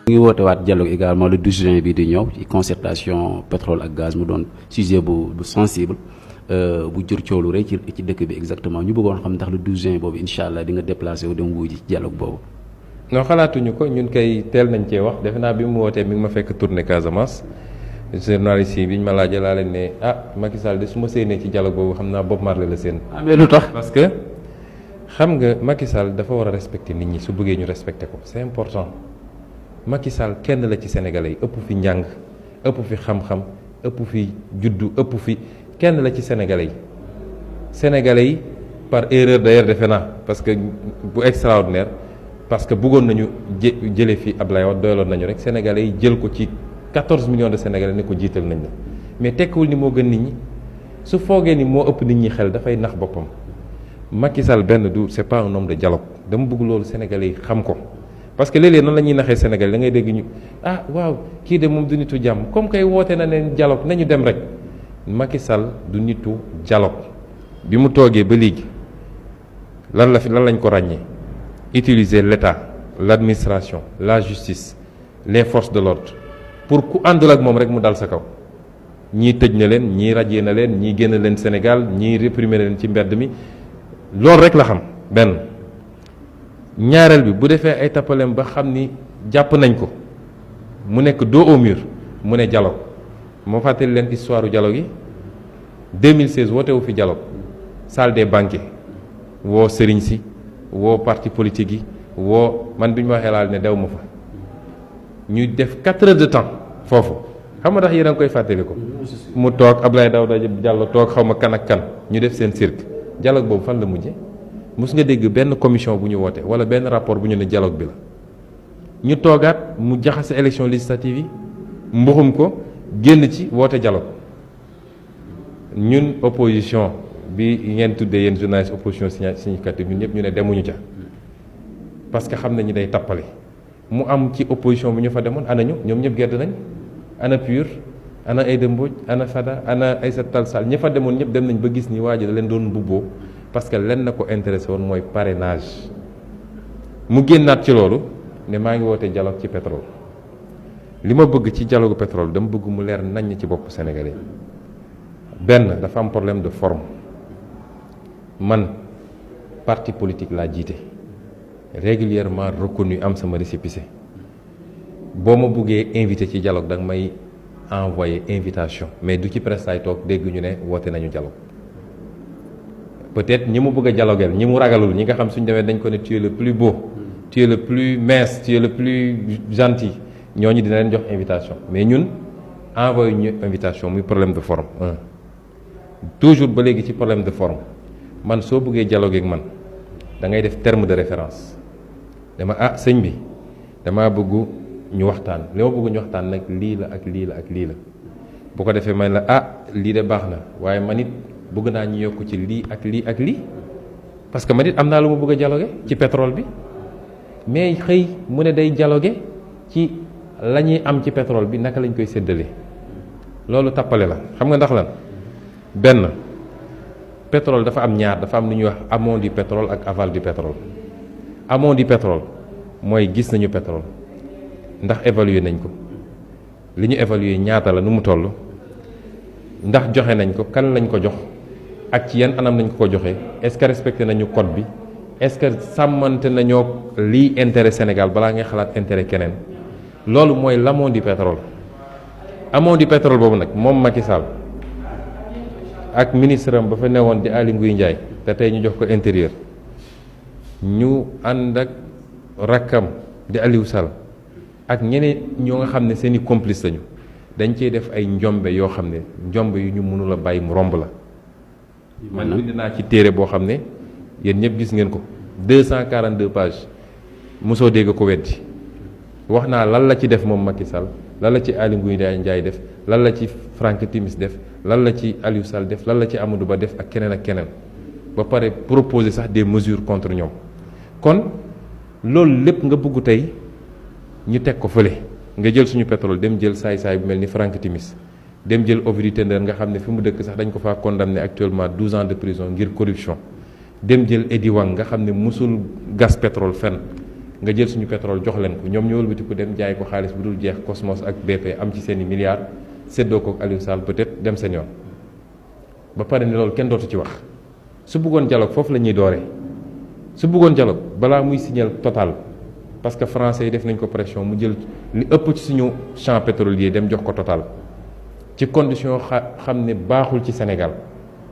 ngi woote waat dialogue également le 12 juin bii di ñëw ci concertation pétrole ak gaz mu doon sujet bu sensible bu jur coow lu rëy ci dëkk bi exactement ñu bëggoon xam ndax le 12 juin boobu incha allah di nga déplacé wu dem wuy ji dialogue boobu. non xalaatuñu ko ñun kay teel nañ cee wax defe naa bi mu wootee mi ngi ma fekk tournée Casamance journaliste yi bi ñu ma laajee laa leen ne Macky Sall de su ma séenee ci dialogue boobu xam naa Bob Marley la seen. mais lu tax parce que xam nga Macky Sall dafa war a respecter nit ñi su bëggee ñu respecter ko c'est important Macky Sall kenn la ci Sénégalais yi ëpp fi njàng ëpp fi xam-xam ëpp fi juddu ëpp fi kenn la ci Sénégalais yi par erreur d'ailleurs defe naa parce que bu extraordinaire parce que bëggoon nañu jëlee fi Ablaye Wade doyaloon nañu rek Sénégalais yi jël ko ci 14 millions de Sénégalais ne ko jiital nañ la mais tekkiwul ni moo gën nit ñi su foogee ni moo ëpp nit ñi xel dafay nax boppam Macky Sall benn du c'est pas un homme de dialogue dama bëgg loolu Sénégalais yi xam ko parce que léeg-léeg noonu la ñuy naxee Sénégalais da ngay dégg ñu waaw kii de moom du nitu jàmm comme kay woote na leen dialogue nañu dem rek Macky Sall du nitu dialogue bi mu toogee ba léegi lan lañ ko ràññee utiliser l'État l'administration la justice les forces de l'ordre pour ku àndul ak moom rek mu dal sa kaw ñii tëj na leen ñii rajee na leen ñii génn leen Sénégal ñii réprimer leen ci mbedd mi loolu rek la xam benn ñaareel bi bu defee ay tappaleem ba xam ni jàpp nañ ko mu nekk dos au mur mu ne dialogue moo fàttali leen histoire u dialogue yi 2016 woote wu fi dialogue salle des banquets woo sëriñ si woo parti politique yi woo man bi ñu ma waxee laal ne dew ma fa ñu def 4 heures de temps foofu xam nga tax yéen a ngi koy fàttali ko mu toog Abdoulaye Daouda Diallo toog xaw ma kan ak kan ñu def seen cirque dialogue boobu fan la mujje mos nga dégg benn commission bu ñu woote wala benn rapport bu ñu ne dialogue bi la ñu toogaat mu jaxase élection législative yi mbuxum ko génn ci woote dialogue ñun opposition bi ngeen tuddee yéen journaliste opposition significative ñun ñëpp ñu ne demuñu ca parce que xam nañu day tappale mu am ci opposition bi ñu fa demoon ana ñu ñoom ñëpp gedd nañ ana PUR ana Aïda Mbodj ana Fada ana Aïssata Tall Sall ñi fa demoon ñëpp dem nañ ba gis ni waa ji da leen doon mbubboo parce que lenn na ko intéressé woon mooy parrainage mu génnaat ci loolu ne maa ngi woote dialogue ci pétrole li ma bëgg ci dialogue pétrole dama bëgg mu leer naññ ci bopp Sénégalais benn dafa am problème de forme man parti politique laa jiite régulièrement reconnu am sama récépissé boo ma bëggee invité ci dialogue da nga may envoyé invitation mais du ci presse ay toog dégg ñu ne woote nañu dialogue peut-être ñi mu bëgg a dialoguer ñi mu ragalul ñi nga xam suñu demee dañ ko ne tu es le plus beau tu es le plus mince tu es le plus gentil ñooñu dina leen jox invitation mais ñun envoyé ñu invitation muy problème de forme toujours ba léegi ci problème de forme man soo bëggee dialoguer ak man da ngay def terme de référence dama sëñ bi damaa bëgg ñu waxtaan li ma bëgg ñu waxtaan nag lii la ak lii la ak lii la bu ko defee man la lii de baax na waaye man it bëgg naa ñu yokk ci lii ak lii ak lii parce que man it am naa lu ma bëgg a dialoguer ci pétrole bi mais xëy mu ne day dialoguer ci la ñuy am ci pétrole bi naka lañ koy séddalee loolu tappale la xam nga ndax lan benn pétrole dafa am ñaar dafa am lu ñuy wax amont du pétrole ak aval du pétrole amont du pétrole mooy gis nañu pétrole ndax évaluer nañ ko li ñu évaluer ñaata la nu mu toll ndax joxe nañ ko kan lañ ko jox ak ci yan anam lañ ko joxee est-ce que respecté nañu code bi est-ce que sàmmante nañoo lii intérêt Sénégal balaa ngay xalaat intérêt keneen loolu mooy l'amont du pétrole amont du pétrole boobu nag moom Macky Sall ak ministre am ba fa newoon di Aly Ngouille Ndiaye te tey ñu jox ko intérieur ñu ànd ak rakkam di Aliou Sall ak ñeneen ñoo nga xam ne seeni complice lañu dañ cee def ay njombe yoo xam ne njombe yu ñu mënul a bàyyi mu romb la man bind naa ci téere boo xam ne yéen ñëpp gis ngeen ko 242 pages mosoo dégg ko weddi wax naa lan la ci def moom Macky Sall lan la ci Aly Ngouille Ndiaye def lan la ci Franck Timis def lan la ci Aliou Sall def lan la ci Amadou Ba def ak keneen ba pare proposer sax des mesures contre ñoom kon loolu lépp nga bëgg tey ñu teg ko fële nga jël suñu pétrole dem jël saay-saay bu mel ni Franck Timis dem jël Ovidiu Tendeur nga xam ne fi mu dëkk sax dañ ko faa condamné actuellement 12 ans de prison ngir corruption dem jël Edy Wang nga xam ne musul gas pétrole fenn nga jël suñu pétrole jox leen ko ñoom ñu wëlbatiku dem jaay ko xaalis bu dul jeex Cosmos ak BP am ci seeni milliards séddoo ko ak Aliou Sall peut-être dem seen yoon ba pare ne loolu kenn dootu ci wax. su bëggoon dialogue foofu la ñuy dooree su bëggoon dialogue balaa muy signal Total parce que français yi def nañ ko pression mu jël li ëpp ci suñu champ pétrolier dem jox ko Total ci condition xam ne baaxul ci Sénégal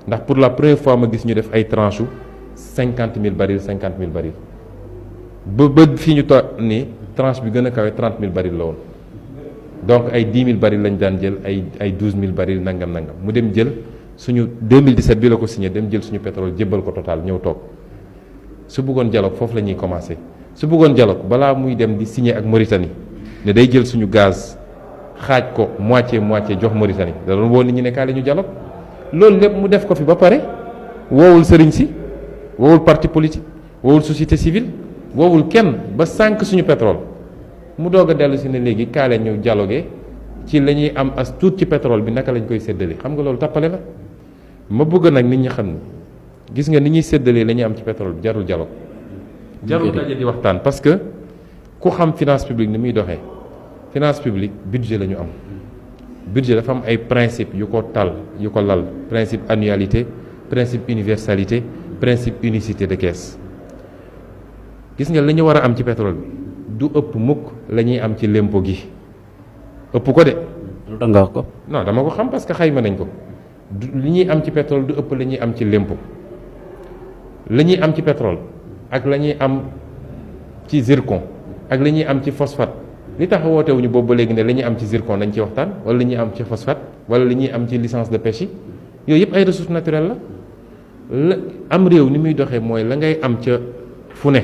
ndax pour la première fois ma gis ñu def ay tranches 50 000 barils 50 000 barils ba fii ñu toog nii tranche bi gën a kawe 30 000 barils la woon donc ay 10 000 barils lañ daan jël ay 12 000 barils nangam mu dem jël suñu 2017 bi la ko signé dem jël suñu pétrole jébbal ko Total ñëw toog su bëggoon dialogue foofu la ñuy commencé su bëggoon dialogue balaa muy dem di signé ak Mauritanie ne day jël suñu gaz xaaj ko moitié jox Mauritanie da doon woo nit ñi ne kaay la ñu dialogue loolu lépp mu def ko fi ba pare woowul sëriñ si woowul parti politique woowul société civile woowul kenn ba sànq suñu pétrole mu doog a dellu si ne léegi kaay la ñu dialogué ci la ñuy am as tuut ci pétrole bi naka lañ koy séddale xam nga loolu tappale la ma bëgg nag nit ñi xam ni gis nga ni ñuy séddalee la ñuy am ci pétrole bi jarul dialogue jarul daje di waxtaan parce que ku xam finance publique ni muy doxee finance publique budget la ñu am budget dafa am ay principe yu ko lal principe annualité principe universalité principe unicité de caisse gis nga la ñu war a am ci pétrole bi du ëpp mukk la ñuy am ci lempo gi ëpp ko de. lu tax nga wax ko. non dama ko xam parce que xayma nañ ko li ñuy am ci pétrole du ëpp la ñuy am ci lempo la ñuy am ci pétrole ak la ñuy am ci zircon ak la ñuy am ci phosphate li tax wootewuñu boobu ba léegi ne la ñuy am ci zircon nañ ci waxtaan wala li ñuy am ci phosphate wala li ñuy am ci licence de pêche yi yooyu yëpp ay ressources naturelles la am réew ni muy doxee mooy la ngay am ca fu ne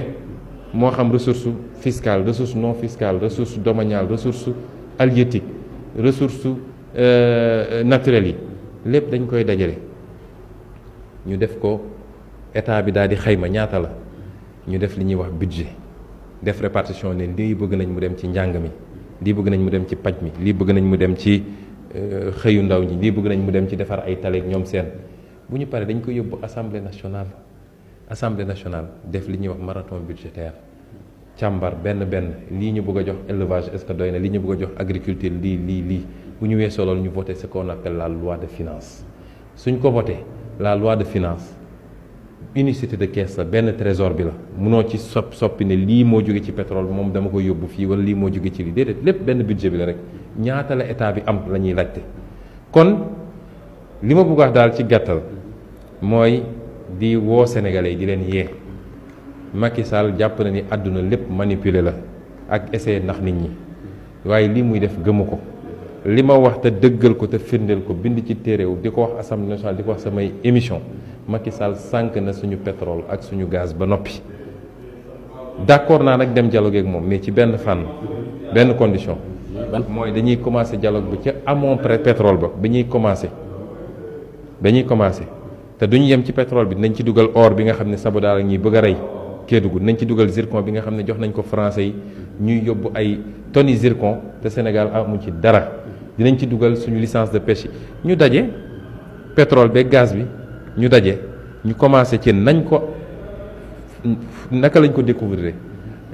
moo xam ressource fiscale ressource non fiscale ressource domaniale ressource halieutique ressources naturelles yi lépp dañ koy dajale ñu def ko état bi daal di xayma ñaata la ñu def li ñuy wax budget def répartition ne lii bëgg nañ mu dem ci njàng mi lii bëgg nañ mu dem ci paj mi lii bëgg nañ mu dem ci xëyu ndaw ñi lii bëgg nañ mu dem ci defar ay taleeg ñoom seen bu ñu paree dañ ko yóbbu assemblée nationale def li ñuy wax marathon budgétaire càmbar benn lii ñu bëgg a jox élevage est-ce que doy na lii ñu bëgg a jox agriculture lii bu ñu weesoo loolu ñu voté ce qu'on appelle la loi de finance suñ ko voté la loi de finance unicité de caisse la benn trésor bi la munoo ci soppi ne lii moo jóge ci pétrole moom dama ko yóbbu fii wala lii moo jóge ci lii déedéet lépp benn budget bi la rek ñaata la état bi am la ñuy laajte kon li ma bëgg wax daal ci gàttal mooy di woo sénégalais yi di leen yee Macky Sall jàpp na ni àdduna lépp manipuler la ak essayer nax nit ñi waaye lii muy def gëmu ko li ma wax te dëggal ko te firndeel ko bind ci téeréew di ko wax assemblée nationale di ko wax samay émission Macky Sall sànq na suñu pétrole ak suñu gaz ba noppi d'accord naa nag dem dialogue ak moom mais ci benn fànn benn condition mooy dañuy commencer dialogue bi ca amont pétrole ba dañuy commencer te duñu yem ci pétrole bi dinañ ci dugal or bi nga xam ne Sabodala la ñuy bëgg a rey Kédougou dinañ ci dugal zircon bi nga xam ne jox nañ ko français yi ñuy yóbbu ay tonni zircon te Sénégal amuñ ci dara dinañ ci dugal suñu licence de pêche yi ñu daje pétrole beeg gaz bi ñu daje ñu commencé ci nañ ko naka lañ ko découvrir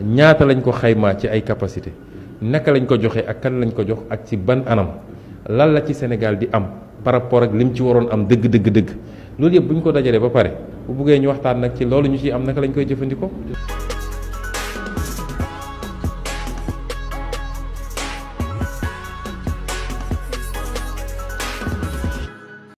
ñaata lañ ko xaymaa ci ay capacité naka lañ ko joxe ak kan lañ ko jox ak ci ban anam lan la ci Sénégal di am par rapport ak lim ci waroon am dëgg loolu yëpp bu ñu ko dajalee ba pare bu buggee ñu waxtaan nag ci loolu ñu ciy am naka lañ koy jëfandikoo.